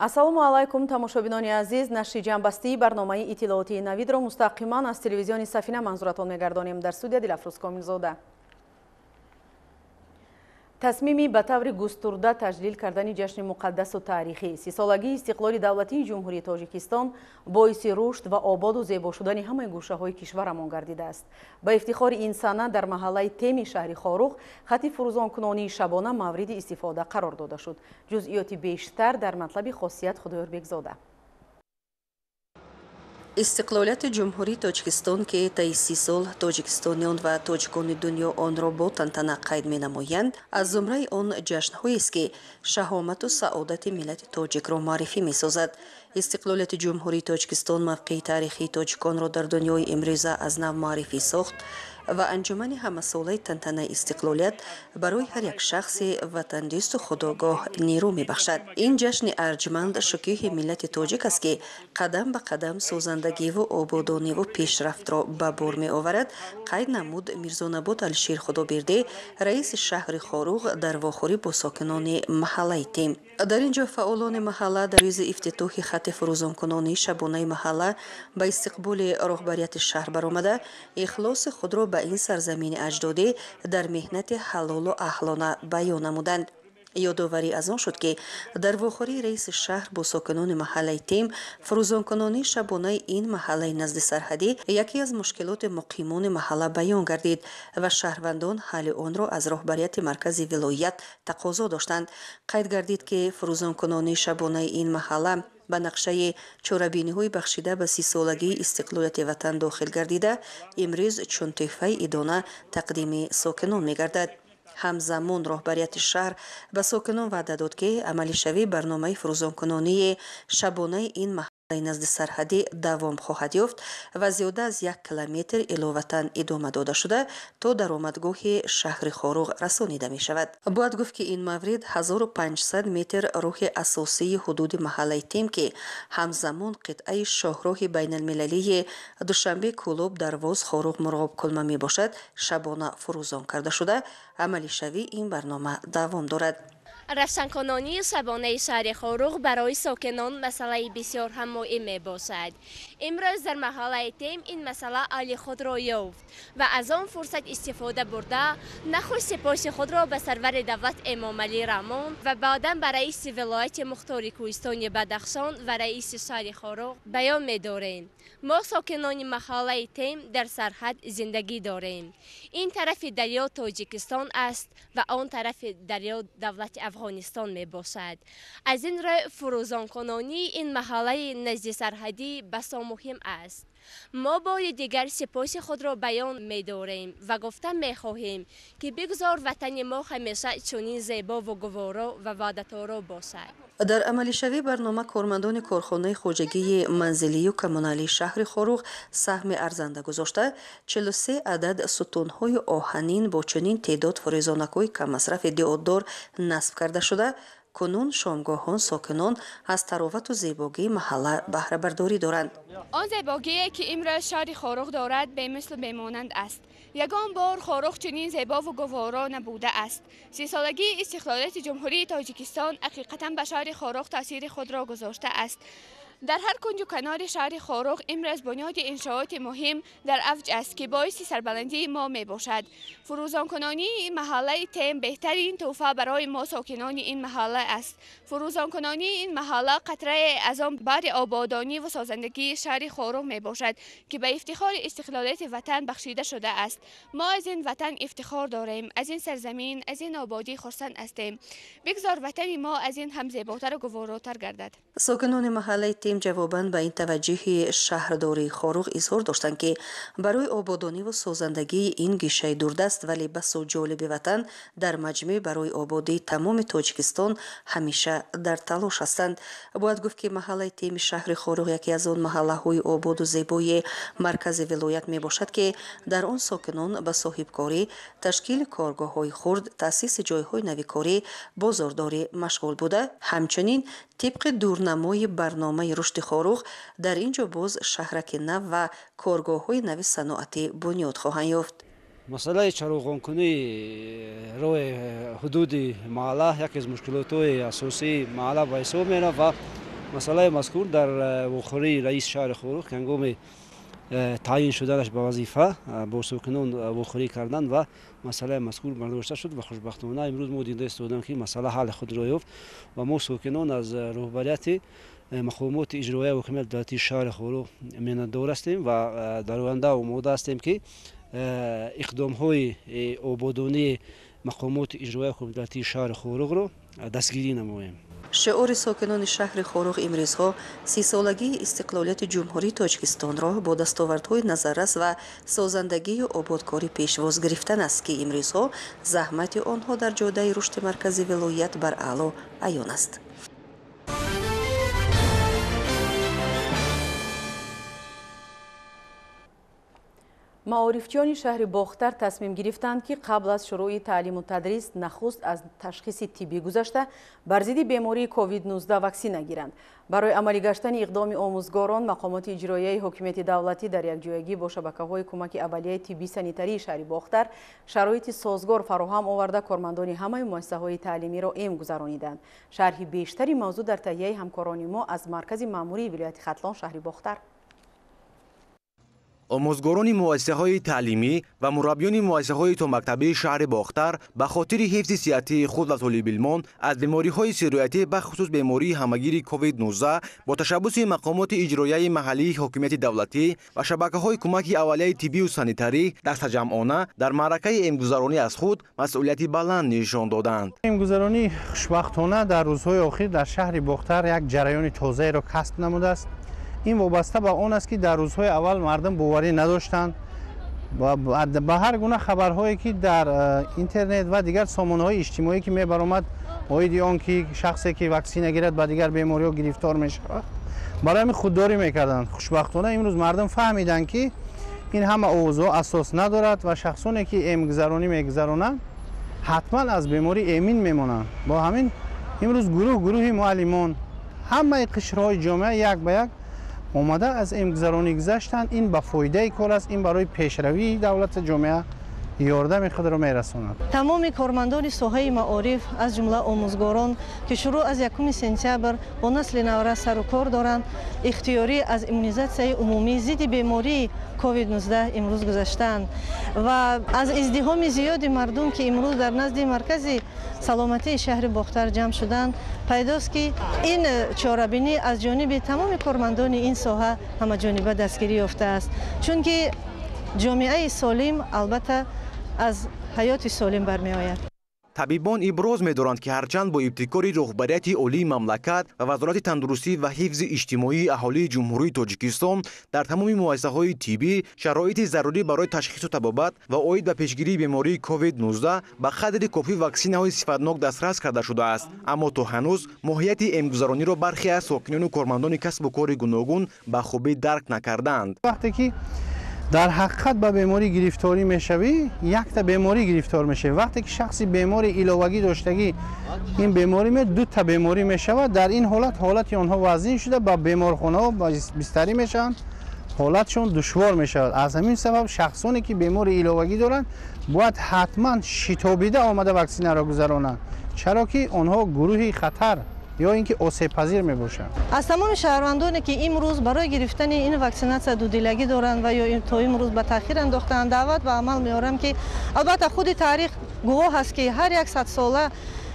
ассалому алайкум тамошобинони азиз, нашри ҷамъбастии барномаи иттилоотии навидро мустақиман аз телевизиони Сафина манзуратон мегардонем. Дар студия Дилафрӯз Комилзода. тасмими ба таври густурда таҷлил кардани ҷашни муқаддасу таърихӣ 30-солагии истиқлоли давлатии ҷумҳурии Тоҷикистон боиси рушд ва ободу зебо шудани ҳамаи гӯшаҳои кишварамон гардидааст. Ба ифтихори ин сана дар маҳаллаи Теми шаҳри Хоруғ хати фурӯзонкунонии шабона мавриди истифода қарор дода шуд. ҷузъиёти бештар дар матлаби Хосият Худоёрбекзода. истиқлолияти ҷумҳурии Тоҷикистон ки таи 30 сол тоҷикистониён ва тоҷикони дунё онро бо тантана қайд менамоянд, аз зумраи он ҷашнҳоест ки шаҳомату саодати миллати тоҷикро маърифӣ месозад. истиқлолияти ҷумҳурии Тоҷикистон мавқеи таърихии тоҷиконро дар дунёи имрӯза аз нав маърифӣ сохт ва анҷумани ҳамасолаи тантанаи истиқлолият барои ҳар як шахси ватандӯсту худогоҳ нерӯ мебахшад. Ин ҷашни арҷманд шукӯҳи миллати тоҷик аст ки қадам ба қадам созандагиву ободониву пешрафтро ба бор меоварад, қайд намуд Мирзонабод Алишир Худобердӣ, раиси шаҳри Хоруғ дар вохӯрӣ бо сокинони маҳаллаи Тем. дар ин ҷо фаъолони маҳалла дар рӯзи ифтитоҳи хати фурӯзонкунонии шабонаи маҳалла ба истиқболи роҳбарияти шаҳр баромада, ихлоси худро ба ин сарзамини аҷдодӣ дар меҳнати ҳалолу аҳлона баён намуданд. ёдоварӣ аз он шуд ки дар вохӯрии раиси шаҳр бо сокинони маҳаллаи Тем фурӯзонкунонии шабонаи ин маҳаллаи назди сарҳадӣ яке аз мушкилоти муқимони маҳалла баён гардид ва шаҳрвандон ҳалли онро аз роҳбарияти маркази вилоят тақозо доштанд. Қайд гардид ки фурӯзонкунонии шабонаи ин маҳалла ба нақшаи чорабиниҳои бахшида ба 30-солагии истиқлолияти ватан дохил гардида, имрӯз чун тӯҳфаи идона тақдими сокинон мегардад. ҳамзамон роҳбарияти шаҳр ба сокинон ваъда дод ки амалишавии барномаи фурӯзонкунонии шабонаи ин маҳаллаи назди сарҳадӣ давом хоҳад ёфт ва зиёда аз 1 километр иловатан идома дода шуда то даромадгоҳи шаҳри Хоруғ расонида мешавад. бояд гуфт ки ин маврид 1500 метр роҳи асосии ҳудуди маҳаллаи Тем ки ҳамзамон қитъаи шоҳроҳи байналмилалии Душанбе Кӯлоб Дарвоз Хоруғ Муроғибкулма мебошад, шабона фурӯзон карда шуда амалишавии ин барнома давом дорад. равшанкунонии шабонаи шаҳри Хоруғ барои сокинон масъалаи бисёр ҳам муҳим мебошад. имрӯз дар маҳаллаи Тем ин масъала ҳалли худро ёфт ва аз он фурсат истифода бурда нахуш сипоси худро ба сарвари давлат Эмомалӣ Раҳмон ва баъдан ба раиси вилояти Мухтори Кӯҳистони Бадахшон ва раиси шаҳри Хоруғ баён медорем. мо сокинони маҳаллаи Тем дар сарҳад зиндагӣ дорем. ин тарафи дарё Тоҷикистон аст ва он тарафи дарё давлати Афғонистон мебошад. аз ин рӯ фурӯзонкунонии ин маҳаллаи назди сарҳадӣ басо муҳим аст. мо бори дигар сипоси худро баён медорем ва гуфта мехоҳем ки бигзор ватани мо ҳамеша чунин зебову гуворо ва ваъдаторо бошад. дар амалишавии барнома кормандони корхонаи хоҷагии манзилию коммуналии шаҳри Хоруғ саҳми арзанда гузошта 43 адад сутунҳои оҳанин бо чунин теъдод фурӯзонакҳои каммасрафи диоддор насб карда шуда, кунун шомгоҳон сокинон аз таровату зебогии маҳалла баҳрабардорӣ доранд. он зебогие ки имрӯз шаҳри Хоруғ дорад бемислу бемонанд аст. ягон бор Хоруғ чунин зебову гуворо набуда аст. 30-солагии истиқлолияти ҷумҳурии Тоҷикистон ҳақиқатан ба шаҳри Хоруғ таъсири худро гузошта аст. дар ҳар кунҷу канори шаҳри Хоруғ имрӯз бунёди иншооти муҳим дар авҷ аст ки боиси сарбаландии мо мебошад. фурӯзонкунонии маҳаллаи Тем беҳтарин тӯҳфа барои мо сокинони ин маҳалла аст. фурӯзонкунонии ин маҳалла қатрае аз он баҳри ободониву созандагии шаҳри Хоруғ мебошад ки ба ифтихори истиқлолияти ватан бахшида шуда аст. мо аз ин ватан ифтихор дорем, аз ин сарзамин, аз ин ободӣ хурсанд ҳастем. бигзор ватани мо аз ин ҳам зеботару гуворотар гардад. сокинони маҳаллаи Тем ҷавобан ба ин таваҷҷӯҳи шаҳрдории Хоруғ изҳор доштанд ки барои ободониву созандагии ин гӯшаи дурдаст вале басо ҷолиби ватан дар маҷмӯъ барои ободии тамоми Тоҷикистон ҳамеша дар талош ҳастанд. бояд гуфт ки маҳаллаи Теми шаҳри Хоруғ яке аз он маҳаллаҳои ободу зебои маркази вилоят мебошад ки дар он сокинон ба соҳибкорӣ, ташкили коргоҳҳои хурд, таъсиси ҷойҳои навикорӣ, бозордорӣ машғул буда, ҳамчунин тибқи дурнамои барномаи рушди Хоруғ дар ин ҷо боз шаҳраки нав ва коргоҳҳои нави саноатӣ бунёд хоҳанд ёфт. масъалаи чароғонкунии роҳи ҳудуди маҳалла яке аз мушкилотҳои асосии маҳалла ба ҳисоб меравад ва مسئله مذکور در وخوری رئیس شهر خوروغ هنگام تعیین شدنش به وظیفه با ساکنان وخوری کردن و مسئله مذکور برداشته شد و خوشبختانه امروز ما دیده استودیم که مسئله حل خود را یافت و ما ساکنان از رهبریت مقامات اجرایی و حکومت دولتی شهر خوروغ منتدار هستیم و در آینده آماده هستیم که اقدام های آبادانی مقامات اجرایی و حکومت دولتی شهر خوروغ را دستگیری نماییم. شعور ساکنان شهر خوروغ امروزها 30 سالگی استقلالیت جمهوری تاجیکستان را با دستاوردهای نظررس و سازندگی و آبادکاری پیشواز گرفتن است که امروزها زحمت آنها در جاده رشد مرکزی ولایت بر اعلی عیان است. معارفچیان شهر باختر تصمیم گرفتند که قبل از شروع تعلیم و تدریس نخست از تشخیص طبی گذشته بر ضد بیماری کووید 19 واکسن گیرند. برای عملی گشتن اقدام آموزگاران مقامات اجرایی حکومت دولتی در یکجایگی با شبکه‌های کمک اولیه طبی سانیتری شهر باختر شرایط سازگار فراهم آورده کارمندان همه مؤسسه‌های تعلیمی را ایم گذرانیدند. شرح بیشتری موضوع در تهیه همکاران ما از مرکز مأموری ولایت ختلان شهر باختر. آموزگاران مؤسسه‌های تعلیمی و مربیان مؤسسه‌های تا مکتبی شهر باختر به خاطر حفظ صحت خود و طالب علمان از بیماری‌های سرایتی به خصوص بیماری همگیر کووید 19 با تشبث مقامات اجرایی محلی حکومت دولتی و شبکه‌های کمک اولیه طبی و سانیتری دست جمعانه در معرکه امگذرانی از خود مسئولیتی بلند نشان دادند. امگذرانی خوشبختانه در روزهای اخیر در شهر باختر یک جریان تازه را کسب نموده است. این وابسته به آن است که در روزهای اول مردم باوری نداشتند و به هر گونه خبرهایی که در اینترنت و دیگر سامانه‌های اجتماعی که می‌برآمد اوید آن که شخصی که واکسن نگیرد با دیگر بیماری‌ها گرفتار می‌شود برای همین خودداری می‌کردند. خوشبختانه امروز مردم فهمیدند که این همه اوضاع اساس ندارد و شخصانی که امگذرانی می‌گذرانند حتما از بیماری امین میمانند. با همین امروز گروه معلمان همه قشرهای جامعه یک به یک اومده از امگذرانی گذشتند. این به فایده کار است. این برای پیشروی دولت جامعه یاردم خود را میرساند. تمام کارمندان ساحه معارف از جمله آموزگاران که شروع از 1 سپتامبر با نسل نو سر و کار دارند اختیاری از ایمونیزاسیون عمومی ضد بیماری کووید 19 امروز گذشتند و از ازدحام زیاد مردم که امروز در نزد مرکز سلامتی شهر باختر جمع شدند پیداست که این چاره‌بینی از جانب تمام کارمندان این ساحه همه جانبه دستگیری یافته است، چون که جامعه سالم البته از حیات سالم برمی آید. طبیبان ابراز می‌دارند که هرچند با ابتکار رهبریت عالی مملکت و وزارت تندرستی و حفظ اجتماعی اهالی جمهوری تاجیکستان در تمام مؤسسه‌های طبی شرایط ضروری برای تشخیص و طبابت و عاید به پیشگیری بیماری کووید 19 به قدر کافی واکسن‌های صفتناک دسترس کرده شده است، اما تا هنوز ماهیت امگذرانی را برخی از ساکنان و کارمندان کسب و کار گوناگون به خوبی درک نکردند. وقتی که در حقیقت به بیماری گرفتاری میشوی یک تا بیماری گرفتار میشه. وقتی که شخصی بیماری ایلوگی داشتگی این بیماری می 2 تا بیماری میشود. در این حالت آنها وزین شده با بیمارخانه و بستری میشن، حالتشون دشوار میشود. از همین سبب شخصانی که بیماری ایلوگی دارند باید حتما شتابیده آمده واکسن را گذرانند، چرا که آنها گروهی خطر یا اینکه آسیب پذیر می باشند. از تمام شهروندانی که امروز برای گرفتن این واکسیناسیون دودلگی دارند و یا تا امروز به تاخیر انداختند دعوت و عمل می‌آورم که البته خود تاریخ گواه است که هر 100 ساله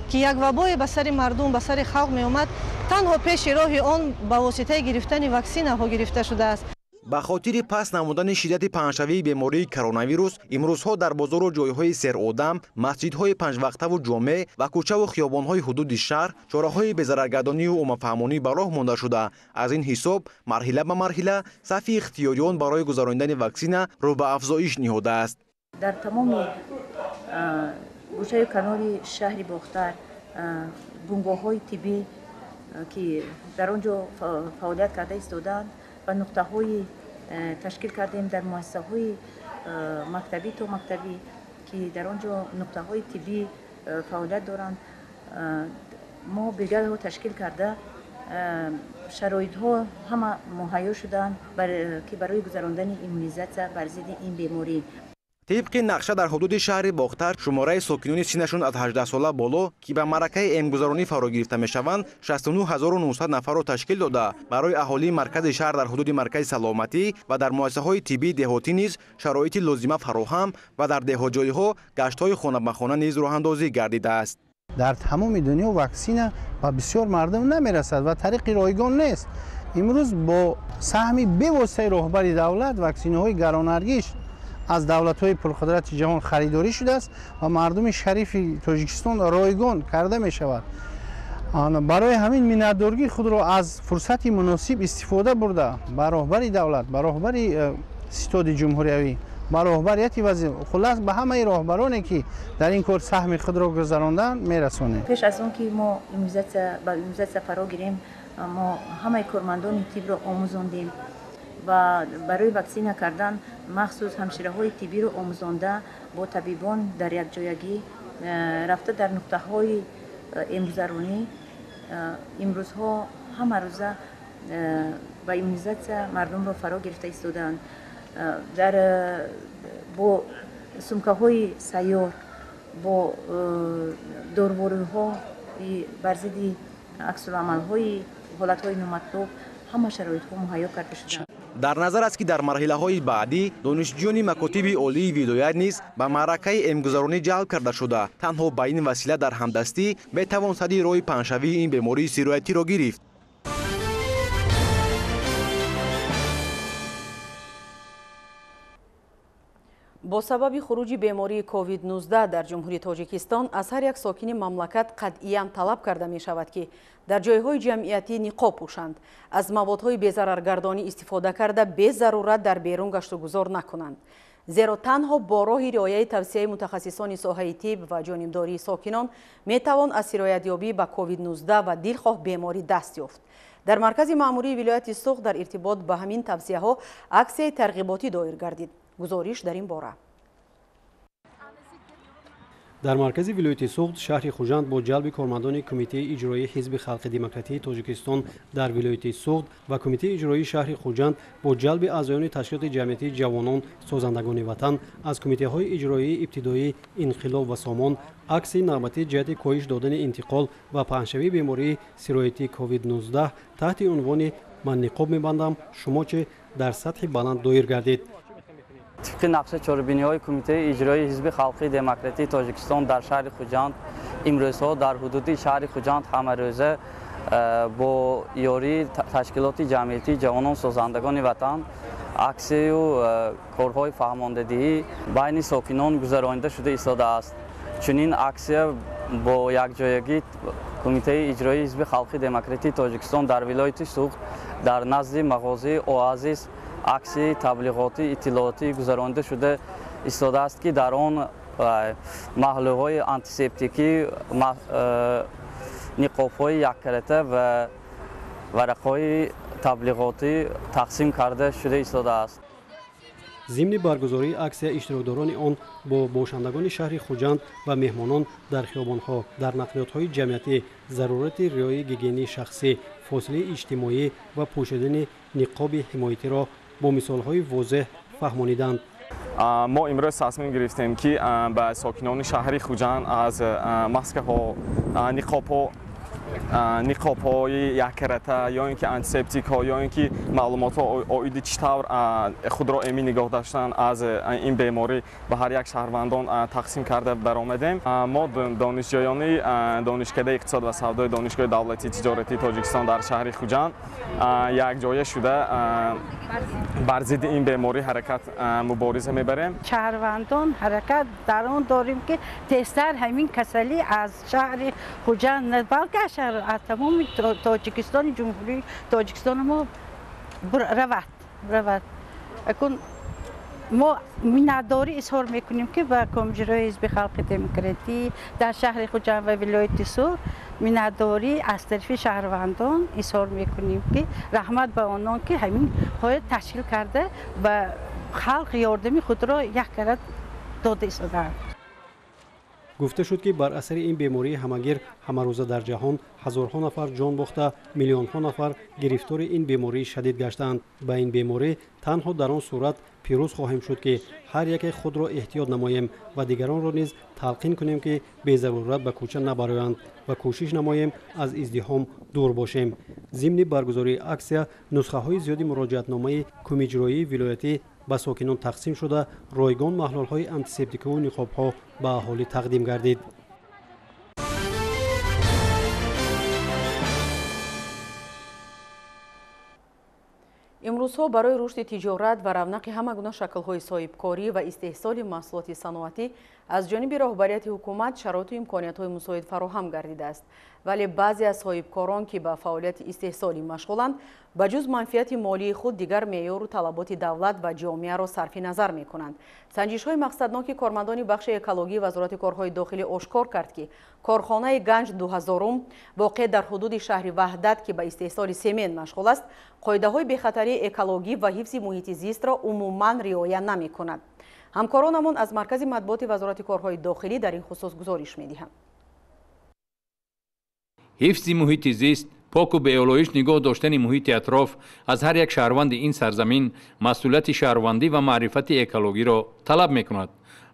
که یک وبای به سر مردم به سر خلق می آمد تنها پیش راه آن با واسطه گرفتن واکسن ها گرفته شده است. به خاطر پس نمودن شدت پنجشنبه بیماری کرونا ویروس امروزها در بازار و جایهای سر آدم، مسجدهای 5 وقته و جامع و کوچه و خیابانهای حدود شهر چاره‌های بزرگردانی و عموم‌فهمانی به راه مانده شده. از این حساب مرحله به مرحله صف اختیاریان برای گذراندن واکسن رو به افزایش نهاده است. در تمام گوشه کنار شهر باختر بنگاه‌های طبی که در آنجا فعالیت کرده ایستادند و نقطه‌های تشکیل کردیم در مؤسسه‌های مکتبی تا مکتبی که در آنجا نقطه‌های طبی فعالیت دارند. ما بریگادها تشکیل کرده شرایط‌ها همه مهیا شدند که برای گذراندن ایمونیزاسیون بر ضد این بیماری. طبق نقشه در حدود شهر باختر شماره ساکنان سنشون از 18 ساله بالا که به معرکه امگذرانی فرا گرفته میشوند 69900 نفر را تشکیل داده. برای اهالی مرکز شهر در حدود مرکز سلامتی و در مؤسسه‌های طبی دهاتی نیز شرایط لازمه فراهم و در دهه‌جای‌ها گشت‌های خانه به خانه نیز راه‌اندازی گردیده است. در تمام دنیا واکسن به بسیار مردم نمیرسد و طریق رایگان نیست. امروز با سهم به واسطه رهبر دولت واکسن‌های گران‌ارزش از دولت‌های پرقدرت جهان خریداری شده است و مردم شریف تاجیکستان رایگان کرده می شود. برای همین مینتدارگی خود را از فرصت مناسب استفاده برده به رهبر دولت، به رهبر ستاد جمهوری، به رهبریت وزیر، خلاص به همه رهبرانی که در این کار سهم خود را گذراندن میرسونیم. پیش از اون که ما ایمونیزاسیون فرا گیریم، ما همه کارمندان طب را آموزاندیم و برای واکسینه کردن مخصوص همشیره‌های طبی رو آموزانده با طبیبان در یک جایگی رفته در نقطه‌های امگذرانی. امروزها همه روزه با ایمونیزاسیون مردم را فرا گرفته ایستادند. در با سمکه‌های سیار، با داروها بر ضد عکس‌العمل‌های حالت‌های نامطلوب همه شرایط‌ها مهیا کرده شده. در نظر است که در مرحله‌های بعدی دانشجویان مکاتب عالی ولایت نیز به معرکه امگذرانی جلب کرده شده. تنها با این وسیله در همدستی میتوان سدی راه پنشوی این بیماری سرایتی را گرفت. با سبب خروج بیماری کووید 19 در جمهوری تاجیکستان از هر یک ساکن مملکت قطعاً طلب کرده می شود که در جایهای جمعیتی نقاب پوشند، از موادهای بی‌ضررگردانی استفاده کرده بی ضرورت در بیرون گشت و گذار نکنند. زیرا تنها با راه رعایت توصیه متخصصان ساحه طب و جانبداری ساکنان می توان از سرایت‌یابی به کووید 19 و دلخواه بیماری دست یافت. در مرکز مأموری ولایت سوخت در ارتباط به همین توصیه ها عکس ترغیباتی دایر گردید. گزارش در این باره. در مرکز ولایت سوخت شهر خوجند با جلب کارمندان کمیته اجرایی حزب خلق دموکراتی تاجیکستان در ولایت سوخت و کمیته اجرایی شهر خوجند با جلب اعضایان تشکیلات جمعیتی جوانان سازندگان وطن از کمیته های اجرایی ابتدایی انقلاب و سامان عکس نغمتی جهت کاهش دادن انتقال و پهنشوی بیماری سرایتی کووید 19 تحت عنوان من نقاب میبندم شما چه در سطح بلند دایر گردید. طبق نقشه چاربینی‌های کمیته اجرایی حزب خلق دموکراتی تاجیکستان در شهر خوجند امروزها در حدود شهر خوجند همه روزه با یاری تشکیلات جمعیتی جوانان سازندگان وطن عکس و کارهای فهماندهی بین ساکنان گذرانده شده ایستاده است. چنین عکس با یک جایگی کمیته اجرایی حزب خلق دموکراتی تاجیکستان در ولایت سوخت در نزد مغازه اوازیس عکس تبلیغاتی اطلاعاتی گذرانده شده ایستاده است که در آن محلول‌های آنتیسپتیکی، نقاب‌های یک کرته و ورق‌های تبلیغاتی تقسیم کرده شده ایستاده است. ضمن برگزاری عکس اشتراکداران آن با باشندگان شهر خوجند و مهمانان در خیابان‌ها در نقلیات‌های جمعیتی ضرورت رعایت گیگینی شخصی، فاصله اجتماعی و پوشیدن نقاب حمایتی را با مثال‌های واضح فهمانیدند. ما امروز تصمیم گرفتیم که به ساکنان شهر خوجند از ماسک‌ها، نقاب‌های یک کرته یا اینکه آنتیسپتیک‌ها یا اینکه معلومات آید چطور خود را امن نگاه داشتن از این بیماری به هر یک شهروندان تقسیم کرده برآمدیم. ما دانشجویان دانشکده اقتصاد و سودای دانشگاه دولتی تجارتی تاجیکستان در شهر خوجند یک جای شده بر ضد این بیماری حرکت مبارزه میبریم. شهروندان حرکت در آن داریم که تستر همین کسلی از شهر خوجند نه بلکه از تمام تاجیکستان جمهوری تاجیکستان ما رود اکن ما میناداری اظهار میکنیم که با کمیته حزب خلق دموکراتی در شهر خوجند و ولایت سوخت میناداری از طرف شهروندان اظهار میکنیم که رحمت به آنان که همین حالت تشکیل کرده و خلق یاردمی خود را یک کرد داده ایستادند. گفته شد که بر اثر این بیماری همگیر همروزه در جهان هزارها نفر جان باخته، میلیون‌ها نفر گرفتار این بیماری شدید گشتند. با این بیماری تنها در آن صورت پیروز خواهیم شد که هر یک خود را احتیاط نماییم و دیگران را نیز تلقین کنیم که به ضرورت به کوچه نبرایند و کوشش نماییم از ازدحام دور باشیم. ضمن برگزاری اکسیا نسخه های زیادی مراجعتنامه کمیته اجرایی ولایتی به ساکنان تقسیم شده، رایگان محلول های آنتیسپتیک و نقاب ها به اهالی تقدیم گردید. امروزها برای رشد تجارت و رونق همه گونه شکل‌های صاحبکاری و استحصال محصولات صنعتی از جانب راهبریت حکومت شرایط و امکانیت‌های مساعد فراهم گردیده است، ولی بعضی از صاحبکاران که به فعالیت استحصالی مشغولند به جز منفعت مالی خود دیگر معیار و طلبات دولت و جامعه را صرف نظر می‌کنند. سنجش‌های مقصدناک کارمندان بخش اکولوژی وزارت کارهای داخلی آشکار کرد که کارخانه گنج 2000 واقع در حدود شهر وحدت که به استحصال سمنت مشغول است، قاعده‌های بخطری اکولوژی و حفظ محیط زیست را عموماً رعایت نمی‌کند. همکارانمان از مرکز مطبوعات وزارت کارهای داخلی در این خصوص گزارش می‌دهند. حفظ محیط زیست، پاک و به آلایش نگاه داشتن محیط اطراف از هر یک شهروند این سرزمین مسئولیت شهروندی و معرفت اکولوژی را طلب می‌کند.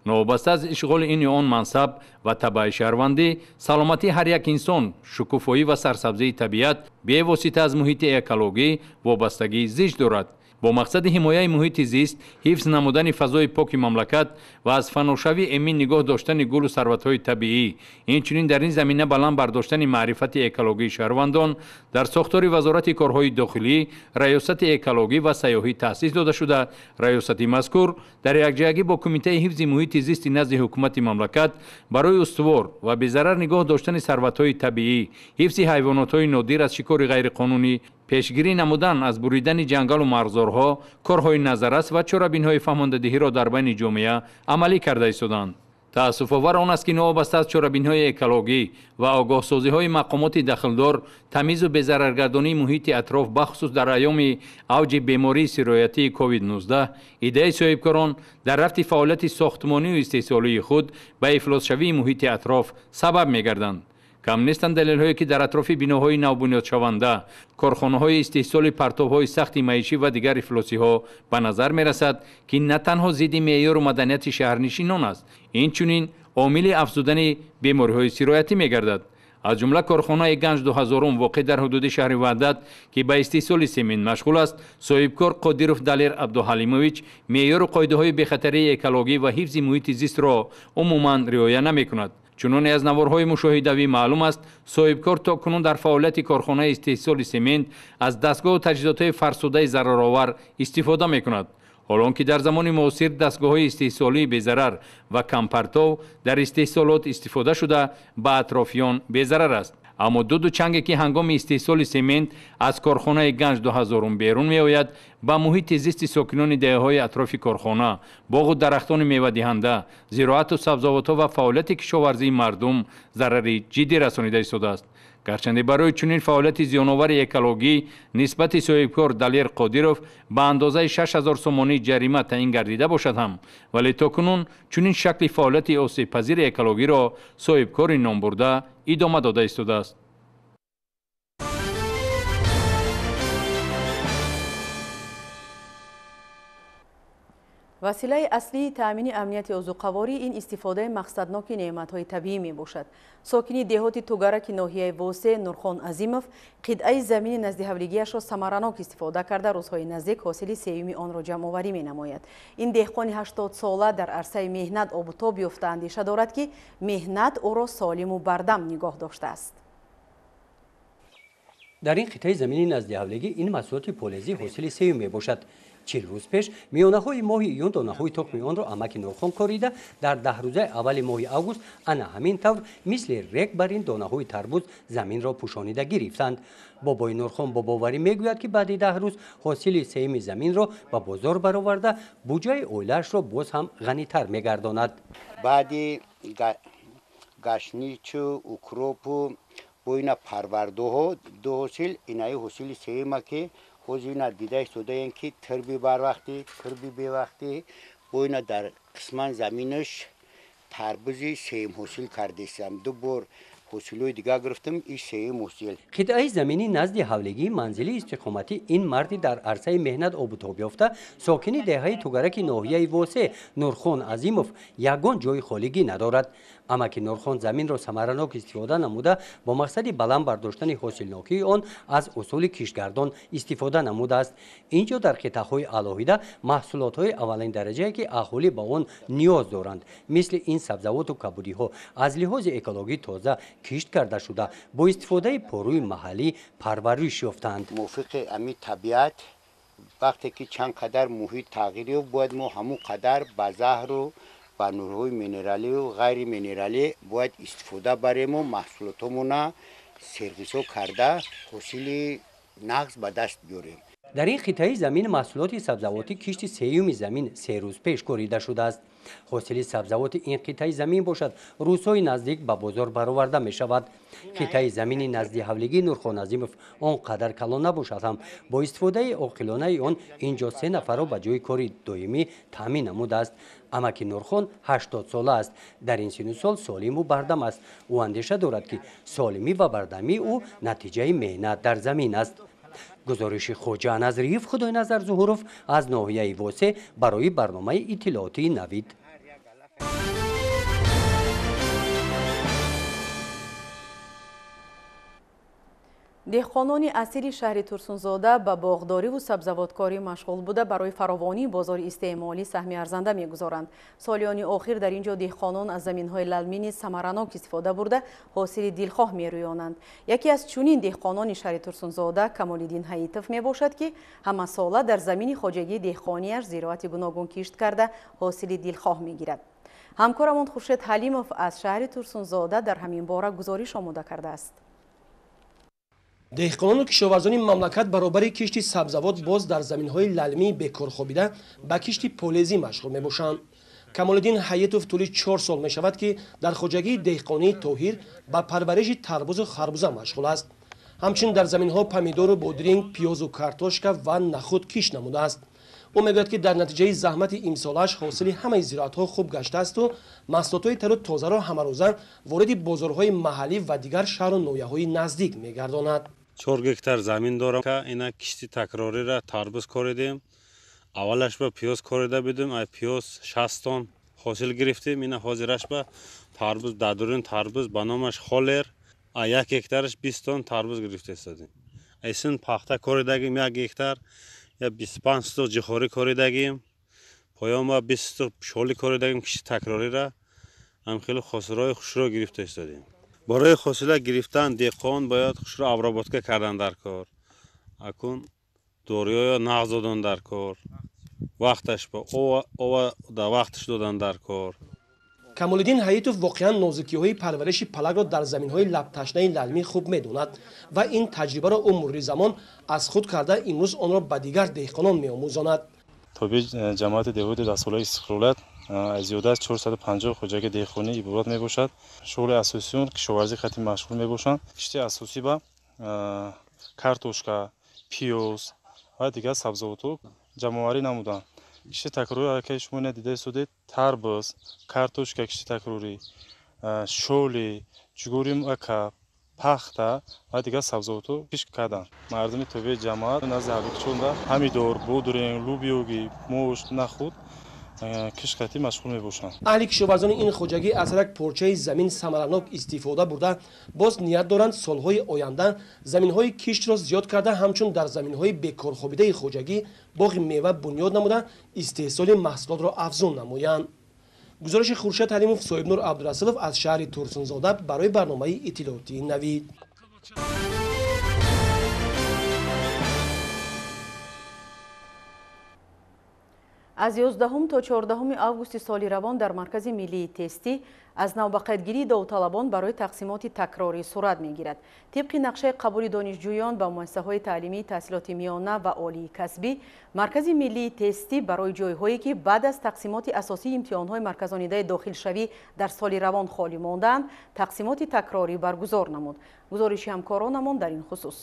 نوابسته از اشغال این یا آن منصب و تبع شهروندی، سلامتی هر یک انسان، شکوفایی و سرسبزی طبیعت به واسطه از محیط اکولوژی وابستگی زیست دارد. با مقصد حمایت محیط زیست، حفظ نمودن فضای پاک مملکت و از فناوری امین نگاه داشتن گل و ثروت‌های طبیعی، اینچنین در این زمینه بلند برداشتن معرفت اکولوژی شهروندان در ساختار وزارت کارهای داخلی، ریاست اکولوژی و سیاحی تأسیس داده شده. ریاست مذکور در یکجایی با کمیته حفظ محیط زیست نزد حکومت مملکت برای استوار و به ضرر نگاه داشتن ثروت‌های طبیعی، حفظ حیوانات‌های نادر از شکار غیرقانونی، پیشگیری نمودن از بریدن جنگل و مرغزارها، کارهای نظررس و چاره‌بین‌های فهماندهی را در بین جامعه عملی کرده ایستادند. تأسف آور آن است که نوابسته از چاره‌بین‌های اکولوژی و آگاهسازی‌های مقامات دخلدار تمیز و بی‌ضررگردانی محیط اطراف بخصوص در ایام اوج بیماری سرایتی کووید 19 ایده صاحبکاران در رفع فعالیت ساختمانی و استحصالی خود به افلاس شوی محیط اطراف سبب می‌گردند. کم نیستند دلیل‌هایی که در اطراف بناهای نوبنیاد شونده، کارخانه‌های استحصال پرتاب‌های سخت معیشی و دیگر افلاسی‌ها به نظر می‌رسد که نه تنها ضد معیار و مدنیت شهرنشینان است، اینچنین عامل افزودن بیماری‌های سرایتی می‌گردد. از جمله کارخانه گنج 2000 واقع در حدود شهر وحدت که به استحصال سمنت مشغول است، صاحبکار قادیروف دلیر عبدالحلیمویچ معیار و قاعده‌های بخطری اکولوژی و حفظ محیط زیست را عموماً رعایت نمی‌کند. چنان از نوارهای مشاهدوی معلوم است، صاحبکار تاکنون در فعالیت کارخانه استحصال سمنت از دستگاه و تجهیزات فرسوده ضررآور استفاده می‌کند. حالانکه در زمان معاصر دستگاه‌های استحصالی بی‌ضرر و کمپرتو در استحصالات استفاده شده به اطرافیان بی‌ضرر است. اما دو چنگی که هنگام استحصال سمنت از کارخانه گنج 2000 بیرون می‌آید به محیط زیست ساکنان دهه‌های اطراف کارخانه، باغ و درختان میوه دهنده، زراعت و سبزیجات و فعالیت کشاورزی مردم ضرری جدی رسانیده ایستاده است. گرچند برای چنین فعالیت زیان‌آور اکولوژی نسبت صاحبکار دلیر قادیروف به اندازه 6000 سومانی جریمه تعیین گردیده باشد هم، ولی تاکنون چنین شکل فعالیت آسیب‌پذیر اکولوژی را صاحبکار نام برده ادامه داده ایستاده است. وسیله اصلی تأمین امنیت عضوقواری این استفاده مقصدناک نعمت‌های طبیعی می باشد. ساکنی دهات توگرک ناحیه واسه نورخان عظیموف قطعه زمین نزد حولیگیش را ثمرناک استفاده کرده روزهای نزدیک حاصل سیوم آن را جمع آوری می نماید. این دهقان 80 ساله در عرصه مهنت آب و تاب یافته اندیشه دارد که مهنت او را سالم و بردم نگاه داشته است. در این قطعه زمین نزد حولیگی این محصولات پولزی حاصل سیوم می باشد. 40 روز پیش میانه‌های ماه ایون دانه‌های تخم آن را امک نورخان کاریده در 10 روزه اول ماه آگوست انا همین طور مثل ریگ بر این دانه‌های تربوز زمین را پوشانیده گرفتند. بابای نورخان با باوری میگوید که بعد 10 روز حاصل سیم زمین را به بازار برآورده بودجه اویلش را باز هم غنی‌تر می‌گرداند. بعد گشنیچو اوکروپو بوینا پروردوها دو حاصل اینای حاصل سیم که خوزینا دیده شده این که تربی بر وقتی تربی به وقتی بوینا در قسمان زمینش тарбузи сеюм ҳосил кардесам. ду бор ҳосилҳои дигар гирифтам, ин сеюм ҳосил. қитъаи замини назди ҳавлигӣ манзили истиқомати ин марди дар арсаи меҳнат обутоб ёфта сокини деҳаи тугараки ноҳияи восе Нурхон Азимов ягон ҷои холигӣ надорад. амаки Нурхон заминро самаранок истифода намуда бо мақсади баланд бардоштани ҳосилнокии он аз усули киштгардон истифода намудааст. инҷо дар қитъаҳои алоҳида маҳсулотҳои аввалин дараҷае ки аҳолӣ ба он ниёз доранд мисли ин сабзавоту кабудиҳо аз лиҳози экологӣ тоза кишт карда шуда бо истифодаи порӯи маҳаллӣ парвариш ёфтанд. мувофиқи ами табиат вақте ки чанд қадар муҳит тағйир ёфт бояд мо ҳамон қадар ба заҳру ба нурҳои минералию ғайри минералӣ бояд истифода барему маҳсулотҳомона сервисо карда ҳосили нағз ба даст биёрем. дар ин қитъаи замин маҳсулоти сабзавотӣ кишти сеюми замин 3 рӯз пеш корида шудааст. ҳосили сабзавоти ин қитъаи замин бошад рӯзҳои наздик ба бозор бароварда мешавад. қитъаи замини назди ҳавлигӣ Нурхон Азимов он қадар калон набошад ҳам бо истифодаи оқилонаи он инҷо 3 нафарро ба ҷои кори доимӣ таъмин намудааст. амаки Нурхон 80 сола аст. дар ин сину сол солиму бардам аст. ӯ андеша дорад ки солимӣ ва бардамии ӯ натиҷаи меҳнат дар замин аст. гузориши хоҷа Назриев, Худойназар Зуҳуров аз ноҳияи Восе барои барномаи иттилоотии Навид. деҳқонони асили шаҳри Турсунзода ба боғдориву сабзавоткорӣ машғул буда барои фаровонии бозори истеъмолӣ саҳми арзанда мегузоранд. солиёни охир дар ин ҷо деҳқонон аз заминҳои лалмини самаранок истифода бурда ҳосили дилхоҳ мерӯёнанд. яке аз чунин деҳқонони шаҳри Турсунзода Камолиддин Ҳаитов мебошад ки ҳамасола дар замини хоҷагии деҳқонияш зироати гуногун кишт карда ҳосили дилхоҳ мегирад. ҳамкорамон Хуршед Ҳалимов аз шаҳри Турсунзода дар ҳамин бора гузориш омода кардааст. деҳқонону кишоварзони мамлакат баробари кишти сабзавот боз дар заминҳои лалмии бекорхобида ба кишти полезӣ машғул мебошанд. Камолиддин Ҳаитов тӯли 4 сол мешавад ки дар хоҷагии деҳқонии Тоҳир ба парвариши тарбузу харбуза машғул аст. ҳамчунин дар заминҳо помидору бодринг, пиёзу картошка ва нахуд кишт намудааст. ӯ мегӯяд ки дар натиҷаи заҳмати имсолаш ҳосили ҳамаи зироатҳо хуб гаштаасту маҳсулотҳои тару тозаро ҳамарӯза вориди бозорҳои маҳаллӣ ва дигар шаҳру ноҳияҳои наздик мегардонад. 4 гектар замин дорам ка ина кишти такрорира тарбуз коридем. аввалаш ба пиёз корида будем, ай пиёз 60 тонн ҳосил гирифтем. ина ҳозираш ба тарбуз дадурин тарбуз ба номаш холер, ай 1 гектараш 20 тонн тарбуз гирифта истодем. айсин пахта коридагим 1 гектар я 25 то ҷихорӣ коридагим, поёма 20 то шоли коридагим кишти такрорира. ҳам хеле хосирои хушро гирифта истодем. барои ҳосила гирифтан деҳқон бояд хушро обработка кардан дар кор. акун дориёё нағз додан дар кор. вақташ ба ова да вақташ додан дар кор. Камолиддин Ҳаитов воқеан нозикиҳои парвариши палагро дар заминҳои лабташнаи лалмӣ хуб медонад ва ин таҷрибаро ӯ мурри замон аз худ карда имрӯз онро ба дигар деҳқонон меомӯзонад. тоби ҷамоати деҳоти дар солҳои истиқлолият зиёда аз 450 хоҷаги деҳқонӣ иборат мебошад. шуғли асосиён кишоварзӣ хати машғул мебошанд. кишти асосӣ ба картошка, пиёз ва дигар сабзавотҳо ҷамъоварӣ намуданд. кишти такрорӣ ки шумо ина дида истодед тарбуз, картошка кишти такрорӣ, шоли, ҷугури мураккаб, пахта ва дигар сабзавотҳо кишт карданд. мардуми тобии ҷамоат назди ҳавликчонда ҳамидор, бодринг, лубиёгӣ, мошт, нахуд кишқати машғул мебошанд. аҳли кишоварзони ин хоҷагӣ аз ҳар як порчаи замин самаранок истифода бурда боз ният доранд солҳои оянда заминҳои киштро зиёд карда ҳамчун дар заминҳои бекорхобидаи хоҷагӣ боғи мева бунёд намуда истеҳсоли маҳсулотро афзун намоянд. гузориши Хуршед Ҳалимов, Соҳибнур Абдурасулов аз шаҳри Турсунзода барои барномаи иттилоотии Навид. аз 11 то 14 августи соли равон дар маркази миллии тестӣ аз навбақайдгирии довталабон барои тақсимоти такрорӣ сурат мегирад. тибқи нақшаи қабули донишҷӯён ба муассисаҳои таълимии таҳсилоти миёна ва олии касбӣ, маркази миллии тестӣ барои ҷойҳое ки баъд аз тақсимоти асосии имтиҳонҳои марказонидаи дохилшавӣ дар соли равон холӣ мондаанд, тақсимоти такрорӣ баргузор намуд. гузориши ҳамкоронамон дар ин хусус.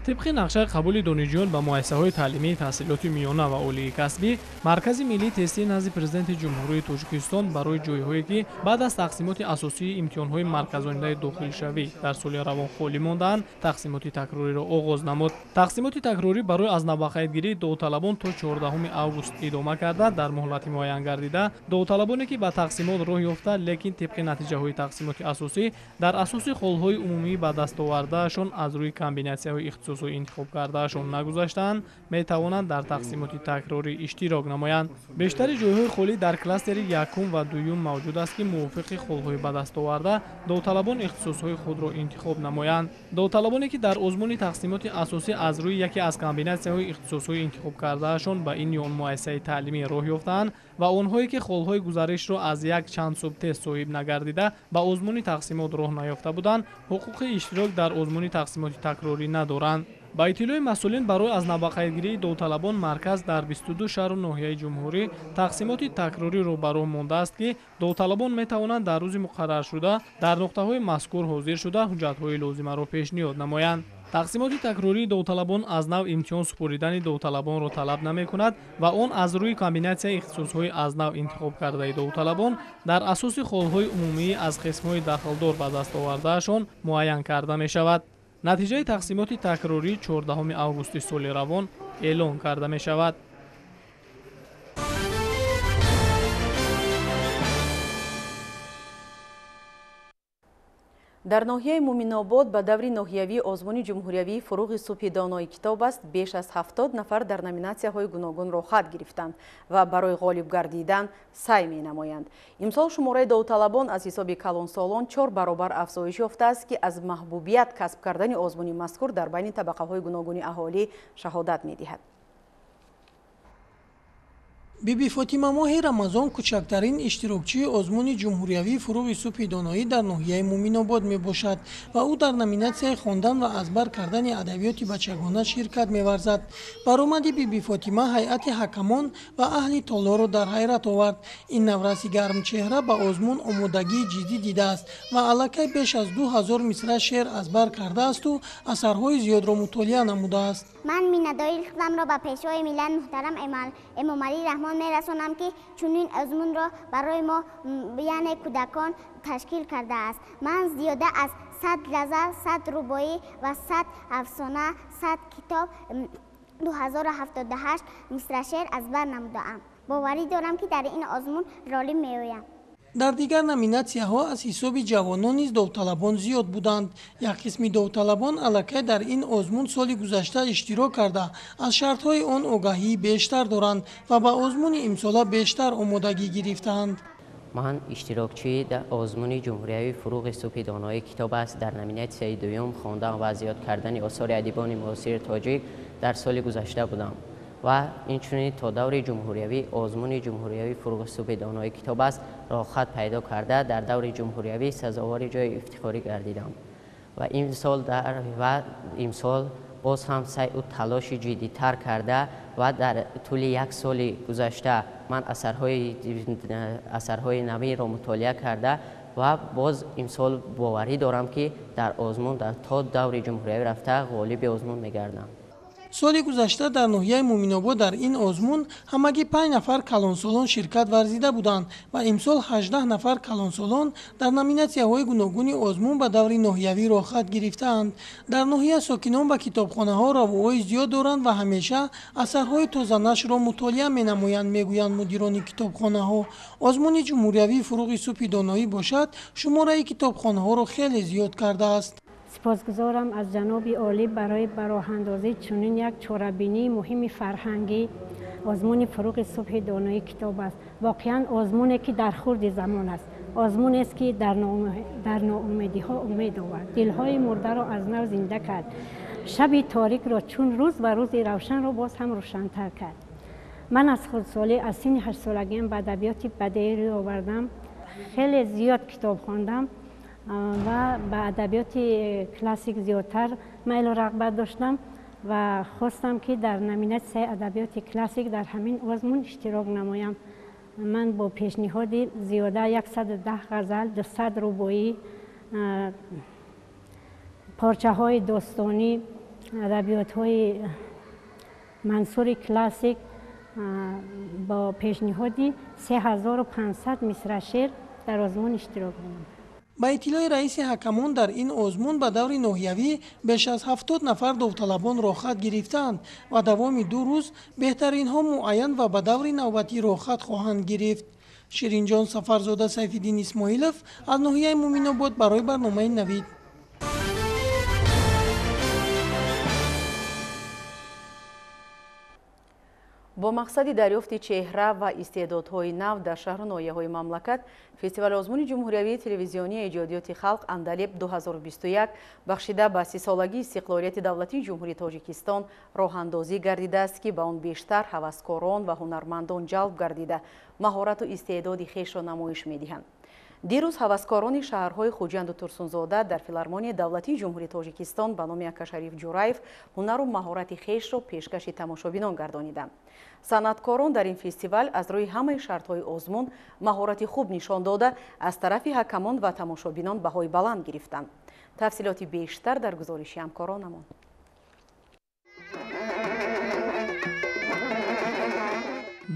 طبق نقشه قبول دانشجویان به مؤسسه‌های تعلیمی تحصیلات میانه و عالی کسبی، مرکز ملی تستی نزد پرزیدنت جمهوری تاجیکستان برای جایهایی که بعد از تقسیمات اساسی امتحان‌های مرکزآینده داخلشوی در سال روان خالی ماندند، تقسیمات تکراری را آغاز نمود. تقسیمات تکراری برای از نوبقیدگیری داوطلبان تا 14 آگوست ادامه کرده. در مهلت معین گردیده داوطلبانی که به تقسیمات راه یافته لیکن طبق نتیجه‌های تقسیمات اساسی در اساس خالهای عمومی به دست آوردهشان از روی کامبیناسی‌های اختصاصی انتخاب کردهشان نگذاشتند، می توانند در تقسیمات تکراری اشتراک نمایند. بیشتر جایهای خالی در کلاستر یکم و دوم موجود است که موافق خالهای به دست آورده داوطلبان اختصاصهای خود را انتخاب نمایند. داوطلبانی که در آزمون تقسیمات اساسی از روی یکی از کامبیناسی‌های اختصاصی انتخاب کردهشان به این یا آن مؤسسه تعلیمی راه یافتند و آنهایی که خالهای گزارش را از یک چند صبح تست صاحب نگردیده به آزمون تقسیمات راه نیافته بودند، حقوق اشتراک در آزمون تقسیمات تکراری ندارند. با اطلاع مسئولین برای از نوبقیدگیری داوطلبان مرکز در 22 شهر و ناحیه جمهوری تقسیمات تکراری را به راه مانده است که داوطلبان می توانند در روز مقرر شده در نقطه‌های مذکور حاضر شده حجت‌های لازمه را پیشنهاد نمایند. تقسیمات تکراری داوطلبان از نوع امتحان سپردن داوطلبان را طلب نمی کند و آن از روی کامبیناسیای اختصاص‌های از نوع انتخاب کرده داوطلبان در اساس خالهای عمومی از قسم‌های داخلدار به دست آوردهشان معین کرده می شود. نتیجه تقسیمات تکراری 14 آگوست سال روان اعلام کرده می شود. در ناحیه مومن‌آباد به دور ناحیوی آزمون جمهوریوی فروغ صبح دانای کتاب است. بیش از 70 نفر در نامیناسی‌های گوناگون را خط گرفتند و برای غالب گردیدن سعی می‌نمایند. امسال شماره داوطلبان از حساب کلانسالان 4 برابر افزایش یافته است که از محبوبیت کسب کردن آزمون مذکور در بین طبقه‌های گوناگون اهالی شهادت می‌دهد. بیبی فاطمه ماه رمضان کوچکترین اشتراکچی آزمون جمهوریوی فروغ صبح دانایی در ناحیه مومن‌آباد می باشد و او در نامیناسیای خواندن و ازبر کردن ادبیات بچگانه شرکت می ورزد. برآمد بیبی فاطمه هیئت حکمان و اهل طلا را در حیرت آورد. این نورسی گرم چهره به آزمون آمادگی جدی دیده است و الکی بیش از 2000 مصرع شعر ازبر کرده است و اثرهای زیاد را مطالعه نموده است. من میندای خودم را به پیشوای ملت محترم امام علی رحمان میرسانم که چنین آزمون را برای ما یعنی کودکان تشکیل کرده است. من زیاده از 100 غزل، 100 رباعی و 100 افسانه، 100 کتاب 2078 مصرع شعر ازبر نموده‌ام. باوری دارم که در این آزمون رالی می‌آیم. در دیگر نامیناسی‌ها از حساب جوانان نیز داوطلبان زیاد بودند. یک قسم داوطلبان الکی در این آزمون سال گذشته اشتراک کرده از شرط‌های آن آگاهی بیشتر دارند و به آزمون امسال بیشتر آمادگی گرفتند. من اشتراکچی در آزمون جمهوریوی فروغ صبح دانایی کتاب است. در نامیناسیای دوم خواندن و زیاد کردن آثار ادیبان معاصر تاجیک در سال گذشته بودم و اینچنین تا دور جمهوریوی آزمون جمهوریوی فروغ صبح دانایی کتاب است را خط پیدا کرده در دور جمهوریوی سزاوار جای افتخاری گردیدم و امسال باز هم سعی و تلاش جدی‌تر کرده و در طول یک سال گذشته من اثرهای نوی را مطالعه کرده و باز امسال باوری دارم که در آزمون تا دور جمهوریوی رفته غالب آزمون می‌گردم. سال گذشته در ناحیه مومن‌آباد در این آزمون همگی 5 نفر کلانسالان شرکت ورزیده بودند و امسال 18 نفر کلانسالان در نامیناسی‌های گوناگون آزمون به دور ناحیوی را خط گرفتند. در ناحیه ساکنان به کتابخانه‌ها روایی زیاد دارند و همیشه اثرهای تازه نشر را مطالعه می‌نمایند میگویند مدیران کتابخانه‌ها. آزمون جمهوریوی فروغ صبح دانایی باشد شماره کتابخانه‌ها را خیلی زیاد کرده است. سپاسگزارم از جناب عالی برای براهاندازی چنین یک چاره‌بینی مهم فرهنگی. آزمون فروغ صبح دانایی کتاب است. واقعا آزمونی که در خورد زمان است. آزمون است که در ناامیدی‌ها امید آورد. دل‌های مرده را از نو زنده کرد. شب تاریک را چون روز و روز روشن را باز هم روشن‌تر کرد. من از خودسالی از سن 8 سالگیم به ادبیات بدیعی روی آوردم. خیلی زیاد کتاب خواندم و به ادبیات کلاسیک زیادتر میل و رغبت داشتم و خواستم که در نامیناسیای ادبیات کلاسیک در همین آزمون اشتراک نمایم. من با پیشنهاد زیاده 110 غزل، 200 رباعی، پارچه های داستانی، ادبیات‌های منصور کلاسیک با پیشنهادی 3500 مصرع شعر در آزمون اشتراک دارم. با اطلاع رئیس حکمان در این آزمون به دور ناحیوی بیش از 70 نفر داوطلبان راحت گرفتند و دوام 2 روز بهترین ها معین و به دور نوبتی راحت خواهند گرفت. شیرین جان سفرزاده سیفالدین اسماعیلوف از ناحیه مومین آباد برای برنامه نوید. با مقصد دریافت چهره و استعدادهای نو در شهر و ناحیه‌های مملکت، فستیوال آزمون جمهوریوی تلویزیونی ایجادیات خلق اندلیب 2021 بخشیده به 30 سالگی استقلالیت دولتی جمهوری تاجیکستان راه اندازی گردیده است که به آن بیشتر هوسکاران و هنرمندان جلب گردیده مهارت و استعداد خویش را نمایش می‌دهند. دیروز هوسکاران شهرهای خوجند و ترسونزاده در فیلارمونی دولتی جمهوری تاجیکستان به نام یکاشریف جورایف هنر و مهارت خویش را پیشکش تماشابینان گردانیدند. صنعتکاران در این فستیوال از روی همه شرط‌های آزمون مهارت خوب نشان داده از طرف حکمان و تماشابینان بهای بلند گرفتند. تفصیلات بیشتر در گزارش همکارانمان.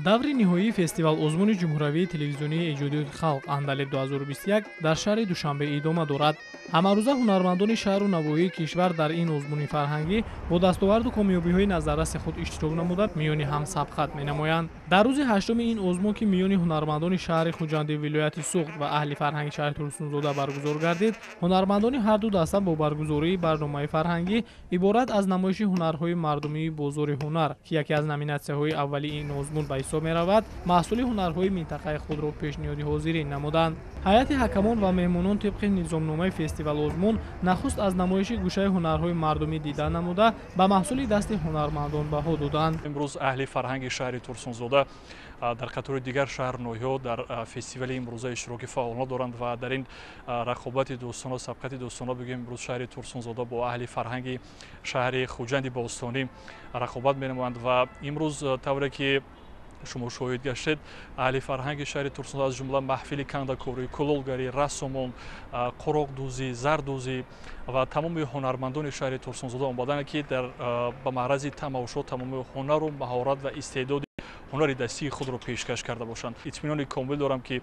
даври ниҳоии фестивал озмуни ҷумҳуравии телевизионии эҷодиёти халқ андалеб 2021 дар шаҳри душанбе идома дорад. ҳамарӯза ҳунармандони шаҳру навоии кишвар дар ин озмуни фарҳангӣ бо дастоварду комёбиҳои назарраси худ иштирок намуда миёни ҳам сабқат менамоянд. дар рӯзи ҳаштуми ин озмун ки миёни ҳунармандони шаҳри хуҷанди вилояти суғд ва аҳли фарҳанги шаҳри турсунзода баргузор гардид, ҳунармандони ҳарду даста бо баргузории барномаи фарҳангӣ иборат аз намоиши ҳунарҳои мардумии бозори ҳунар ки яке аз номинатсияҳои аввали ин озмун ба ҳисоб меравад, маҳсули ҳунарҳои минтақаи худро пешниҳоди ҳозирин намуданд. ҳайати ҳакамон ва меҳмонон тибқи низомномаи фестивал озмун нахуст аз намоиши гӯшаи ҳунарҳои мардумӣ дида намуда ба маҳсули дасти ҳунармандон баҳо доданд. имрӯз аҳли фарҳанги шаҳри турсунзода дар қатори дигар шаҳрноҳиҳо дар фестивали имрӯза иштироки фаъолона доранд ва дар ин рақобати дӯстона сабқати дӯстона бигӯем имрӯз шаҳри турсунзода бо аҳли фарҳанги шаҳри хуҷанди бостонӣ рақобат менамоянд ва имрӯз тавре ки шумо шоҳид гаштед, аҳли фарҳанги шаҳри турсунзода аз ҷумла маҳфили кандакорӣ, кулолгарӣ, рассомон, қуроқдӯзӣ, зардӯзӣ ва тамоми ҳунармандони шаҳри турсунзода омаданд ки ба маърази тамошо тамоми ҳунару маҳорат ва истеъдоди ҳунари дастии худро пешкаш карда бошанд. итминони комил дорам ки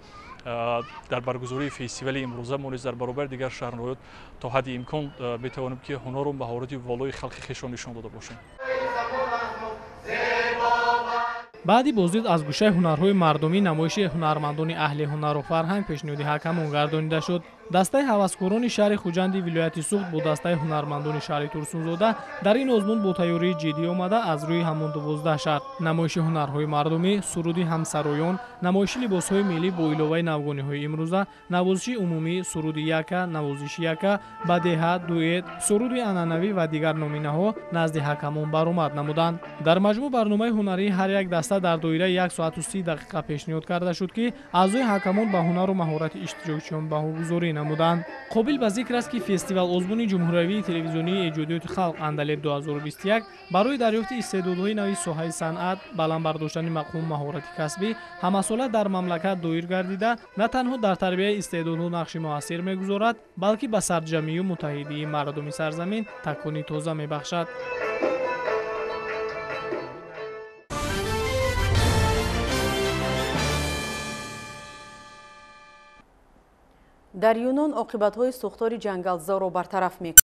дар баргузории фестивали имрӯза мо низ дар баробари дигар шаҳрноҳиёт то ҳадди имкон метавонем ки ҳунару маҳорати волои халқи хешон нишон дода бошем. баъди боздид аз гӯшаи ҳунарҳои мардумӣ намоиши ҳунармандони аҳли ҳунару фарҳанг пешниҳоди ҳакамон гардонида шуд. дастаи ҳаваскорони шаҳри хуҷанди вилояти суғд бо дастаи ҳунармандони шаҳри турсунзода дар ин озмун бо тайёрии ҷиддӣ омада аз рӯи ҳамон 12 шаҳр намоиши ҳунарҳои мардумӣ, суруди ҳамсароён, намоиши либосҳои миллӣ бо иловаи навгониҳои имрӯза, навозиши умумӣ, суруди яка, навозиши яка, бадеҳа, дуэт, суруди анъанавӣ ва дигар номинаҳо назди ҳакамон баромад намуданд. дар маҷмӯъ барномаи ҳунарии ҳар як даста дар доираи 1 соату 30 дақиқа пешниҳод карда шуд ки аъзои ҳакамон ба ҳунару маҳорати иштирокчиён баҳогузорӣ намуданд. қобил ба зикр аст ки фестивал озмуни ҷумҳуриявии телевизионии эҷодиёти халқ андалеб 2021 барои дарёфти истеъдодҳои нави соҳаи санъат, баланд бардоштани мақоmu маҳорати касбӣ ҳамасола дар мамлакат доир гардида на танҳо дар тарбияи истеъдодҳо нақши муассир мегузорад, балки ба сарҷамию муттаҳидии мардуми сарзамин такони тоза мебахшад. در یونان عاقبت‌های سوختار جنگلزا را برطرف می‌کند.